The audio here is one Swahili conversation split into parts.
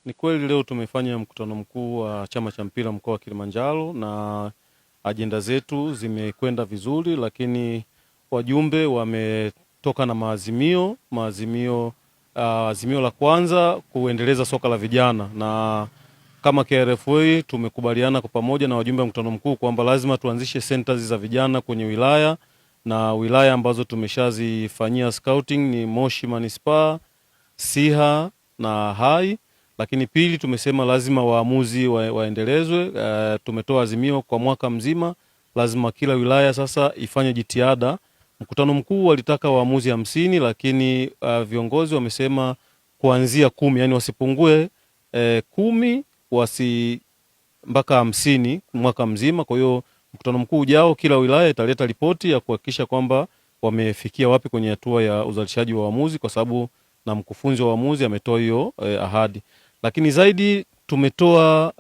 Ni kweli leo tumefanya mkutano mkuu wa chama cha mpira mkoa wa Kilimanjaro na ajenda zetu zimekwenda vizuri, lakini wajumbe wametoka na maazimio. Azimio la kwanza kuendeleza soka la vijana, na kama KRFA tumekubaliana kwa pamoja na wajumbe wa mkutano mkuu kwamba lazima tuanzishe centers za vijana kwenye wilaya, na wilaya ambazo tumeshazifanyia scouting ni Moshi Manispaa, Siha na Hai. Lakini pili, tumesema lazima waamuzi waendelezwe. Tumetoa azimio kwa mwaka mzima, lazima kila wilaya sasa ifanye jitihada. Mkutano mkuu walitaka waamuzi 50, lakini viongozi wamesema kuanzia 10, yani wasipungue 10 mpaka 50 mwaka mzima. Kwa hiyo mkutano mkuu ujao kila wilaya italeta ripoti ya kuhakikisha kwamba wamefikia wapi kwenye hatua ya uzalishaji wa waamuzi, kwa sababu na mkufunzi wa waamuzi ametoa hiyo ahadi. Lakini zaidi tumetoa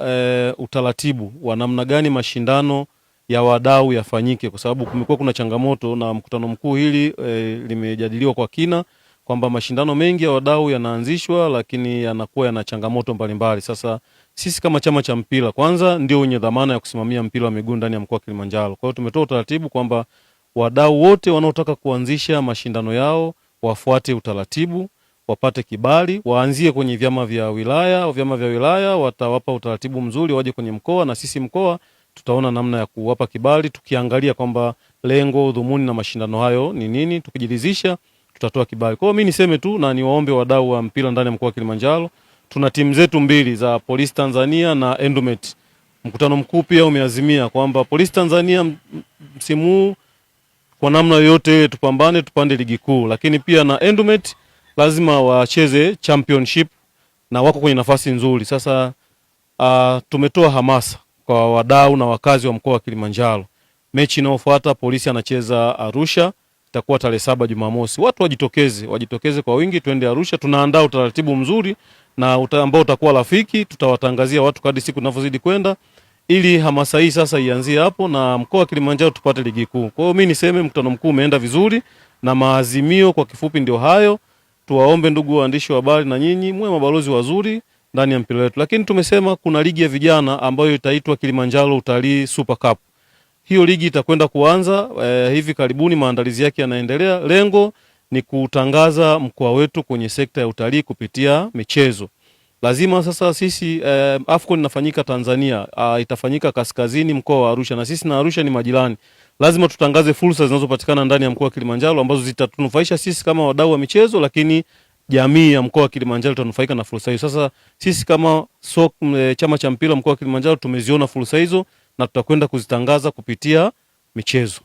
utaratibu wa namna gani mashindano ya wadau yafanyike, kwa sababu kumekuwa kuna changamoto, na mkutano mkuu hili limejadiliwa kwa kina kwamba mashindano mengi ya wadau yanaanzishwa lakini yanakuwa yana changamoto mbalimbali. Sasa sisi kama chama cha mpira kwanza ndio wenye dhamana ya kusimamia mpira wa miguu ndani ya mkoa wa Kilimanjaro. Kwa hiyo tumetoa utaratibu kwamba wadau wote wanaotaka kuanzisha mashindano yao wafuate utaratibu, wapate kibali, waanzie kwenye vyama vya wilaya. Vyama vya wilaya watawapa utaratibu mzuri, waje kwenye mkoa, na sisi mkoa tutaona namna ya kuwapa kibali, tukiangalia kwamba lengo, dhumuni na mashindano hayo ni nini. Tukijiridhisha tutatoa kibali. Kwa hiyo mimi niseme tu na niwaombe wadau wa mpira ndani ya mkoa wa Kilimanjaro, tuna timu zetu mbili za Police Tanzania na Endomet. Mkutano mkuu pia umeazimia kwamba Police Tanzania msimu huu kwa namna yoyote tupambane tupande ligi kuu, lakini pia na Endomet lazima wacheze championship na wako kwenye nafasi nzuri. Sasa tumetoa hamasa kwa wadau na wakazi wa mkoa wa Kilimanjaro. Mechi inayofuata Polisi anacheza Arusha, itakuwa tarehe 7 Jumamosi. Watu wajitokeze kwa wingi, twende Arusha. Tunaandaa utaratibu mzuri na ambao utakuwa rafiki, tutawatangazia watu kadri siku zinavyozidi kwenda, ili hamasa hii sasa ianzie hapo na mkoa wa Kilimanjaro tupate ligi kuu. Kwa hiyo mimi niseme mkutano mkuu umeenda vizuri na maazimio kwa kifupi ndio hayo. Tuwaombe ndugu waandishi wa habari na nyinyi mwe mabalozi wazuri ndani ya mpira wetu. Lakini tumesema kuna ligi ya vijana ambayo itaitwa Kilimanjaro Utalii Super Cup. Hiyo ligi itakwenda kuanza hivi karibuni, maandalizi yake yanaendelea. Lengo ni kutangaza mkoa wetu kwenye sekta ya utalii kupitia michezo. Lazima sasa sisi AFCON inafanyika Tanzania, itafanyika kaskazini mkoa wa Arusha, na sisi na Arusha ni majirani. Lazima tutangaze fursa zinazopatikana ndani ya mkoa wa Kilimanjaro ambazo zitatunufaisha sisi kama wadau wa michezo, lakini jamii ya mkoa wa Kilimanjaro itanufaika na fursa hizo. Sasa sisi kama chama cha mpira mkoa wa Kilimanjaro tumeziona fursa hizo na tutakwenda kuzitangaza kupitia michezo.